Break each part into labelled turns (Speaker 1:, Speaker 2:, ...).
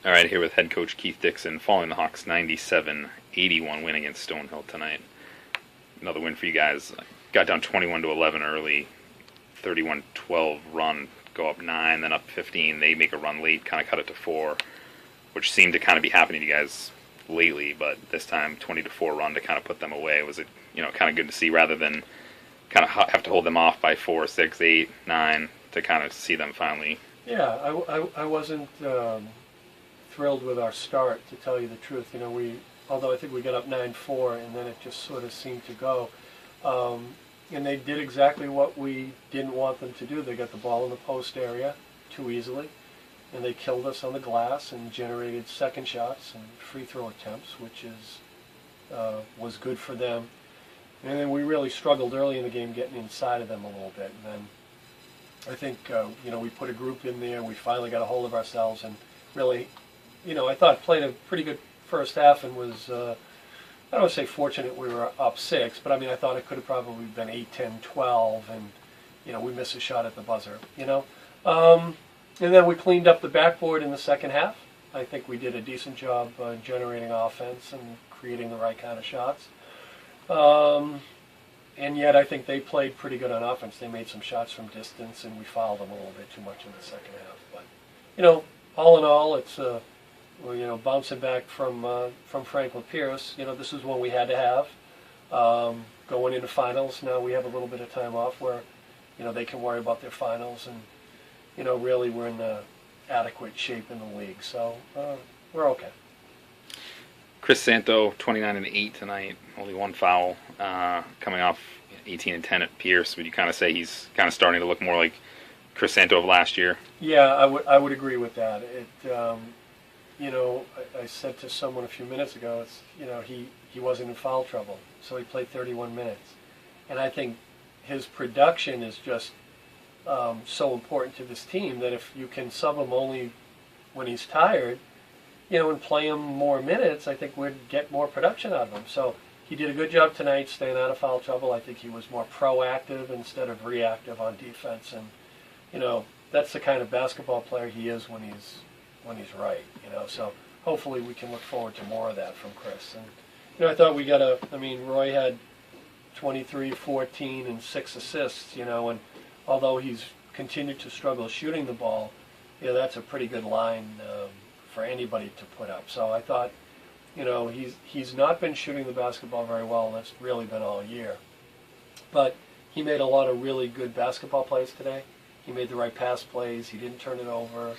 Speaker 1: All right, here with head coach Keith Dixon, following the Hawks' 97-81 win against Stonehill tonight. Another win for you guys. Got down 21-11 early, 31-12 run, go up 9, then up 15. They make a run late, kind of cut it to 4, which seemed to kind of be happening to you guys lately, but this time 20-4 run to kind of put them away. Was it, kind of good to see rather than kind of have to hold them off by 4, 6, 8, 9 to kind of see them finally?
Speaker 2: Yeah, I wasn't thrilled with our start, to tell you the truth. Although I think we got up 9-4, and then it just sort of seemed to go. And they did exactly what we didn't want them to do. They got the ball in the post area too easily, and they killed us on the glass and generated second shots and free throw attempts, which was good for them. And then we really struggled early in the game getting inside of them a little bit. And then I think, we put a group in there. We finally got a hold of ourselves and really, I thought played a pretty good first half and was, I don't want to say fortunate we were up 6, but I thought it could have probably been 8, 10, 12, and, we missed a shot at the buzzer, And then we cleaned up the backboard in the second half. I think we did a decent job generating offense and creating the right kind of shots. And yet I think they played pretty good on offense. They made some shots from distance, and we fouled them a little bit too much in the second half. But, all in all, it's bouncing back from Franklin Pierce. This is one we had to have. Going into finals, now we have a little bit of time off where, they can worry about their finals, and, really we're in the adequate shape in the league. So we're okay.
Speaker 1: Chris Santo, 29-8 tonight, only one foul, coming off 18-10 at Pierce. Would you kind of say he's kind of starting to look more like Chris Santo of last year?
Speaker 2: Yeah, I would agree with that. I said to someone a few minutes ago, he wasn't in foul trouble, so he played 31 minutes. And I think his production is just so important to this team that if you can sub him only when he's tired, and play him more minutes, I think we'd get more production out of him. So he did a good job tonight staying out of foul trouble. I think he was more proactive instead of reactive on defense, and that's the kind of basketball player he is when he's right. So hopefully we can look forward to more of that from Chris. And I thought we got Roy had 23, 14, and 6 assists. And although he's continued to struggle shooting the ball, that's a pretty good line for anybody to put up. So I thought, he's not been shooting the basketball very well, and that's really been all year. But he made a lot of really good basketball plays today. He made the right pass plays. He didn't turn it over.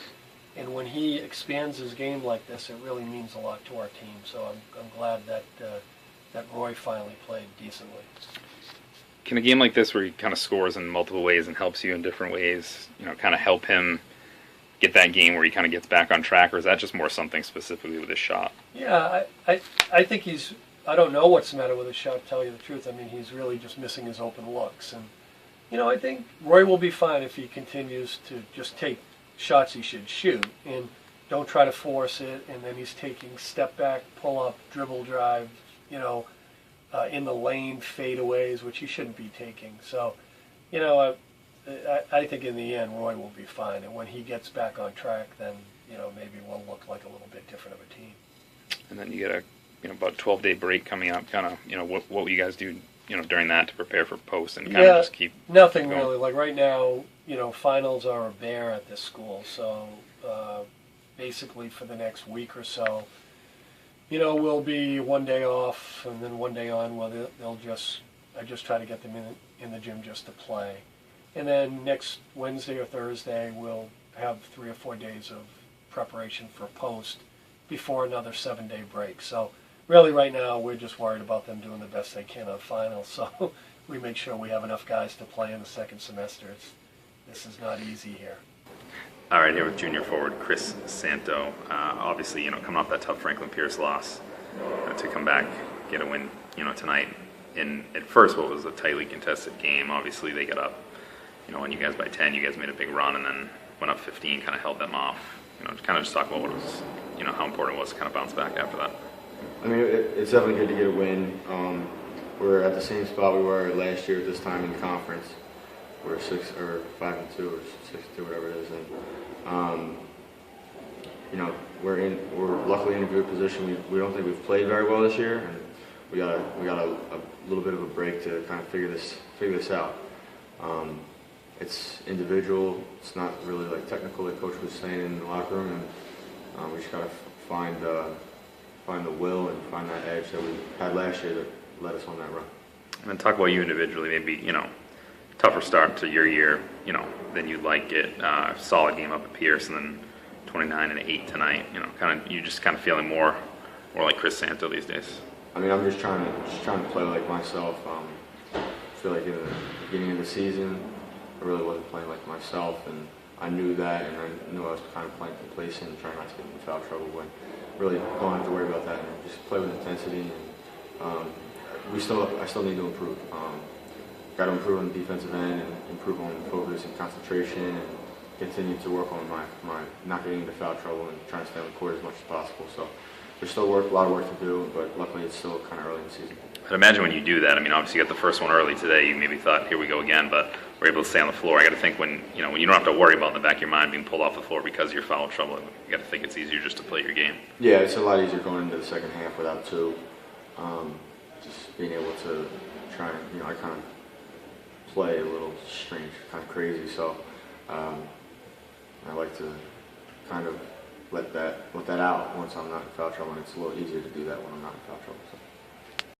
Speaker 2: And when he expands his game like this, it really means a lot to our team. So I'm glad that Roy finally played decently.
Speaker 1: Can a game like this, where he kind of scores in multiple ways and helps you in different ways, kind of help him get that game where he kind of gets back on track, or is that just more something specifically with his shot?
Speaker 2: Yeah, I think I don't know what's the matter with his shot, to tell you the truth. He's really just missing his open looks. And, I think Roy will be fine if he continues to just take shots he should shoot and don't try to force it, and then he's taking step back, pull up, dribble drive, in the lane fadeaways, which he shouldn't be taking. So, I think in the end Roy will be fine, and when he gets back on track, then maybe we'll look like a little bit different of a team. And
Speaker 1: then you get a about 12-day break coming up. Kind of what will you guys do during that to prepare for post and kind of just keep
Speaker 2: nothing
Speaker 1: going?
Speaker 2: Really. Like right now, finals are a bear at this school, so basically for the next week or so, we'll be one day off and then one day on. Well, I just try to get them in the gym just to play. And then next Wednesday or Thursday, we'll have 3 or 4 days of preparation for post before another 7-day break. So really right now, we're just worried about them doing the best they can on finals. So we make sure we have enough guys to play in the second semester. This is not easy here.
Speaker 1: All right, here with junior forward Chris Santo. Obviously, coming off that tough Franklin Pierce loss, to come back, get a win, tonight. In at first, what was a tightly contested game. Obviously, they got up, on you guys by 10. You guys made a big run, and then went up 15, kind of held them off. Kind of just talk about what it was, how important it was to kind of bounce back after that.
Speaker 3: It's definitely good to get a win. We're at the same spot we were last year at this time in the conference. We're 5-2 or 6-2, whatever it is. And you know, we're luckily in a good position. We don't think we've played very well this year, and we got a little bit of a break to kind of figure this out. It's individual. It's not really like technical, like Coach was saying in the locker room, and we just got to find the will and find that edge that we had last year that led us on that run.
Speaker 1: And then talk about you individually. Maybe, you know, tougher start to your year, you know, than you'd like it. Solid game up at Pierce, and then 29 and 8 tonight. You know, you just kind of feeling more like Chris Santo these days.
Speaker 3: I mean, I'm just trying to play like myself. I feel like in the beginning of the season, I really wasn't playing like myself, and I knew that, and I knew I was kind of playing complacent and trying not to get into foul trouble. When really don't have to worry about that, and just play with intensity. And I still need to improve. Got to improve on the defensive end and improve on focus and concentration, and continue to work on my not getting into foul trouble and trying to stay on the court as much as possible. So there's still a lot of work to do, but luckily it's still kind of early in the season.
Speaker 1: I'd imagine when you do that, I mean, obviously you got the first one early today, you maybe thought, here we go again, but we're able to stay on the floor. I got to think when you don't have to worry about in the back of your mind being pulled off the floor because of your foul trouble, you got to think it's easier just to play your game.
Speaker 3: Yeah, it's a lot easier going into the second half without two. Just being able to try and, I kind of play a little strange, kind of crazy, so I like to kind of let that out once I'm not in foul trouble, and it's a little easier to do that when I'm not in foul trouble. So.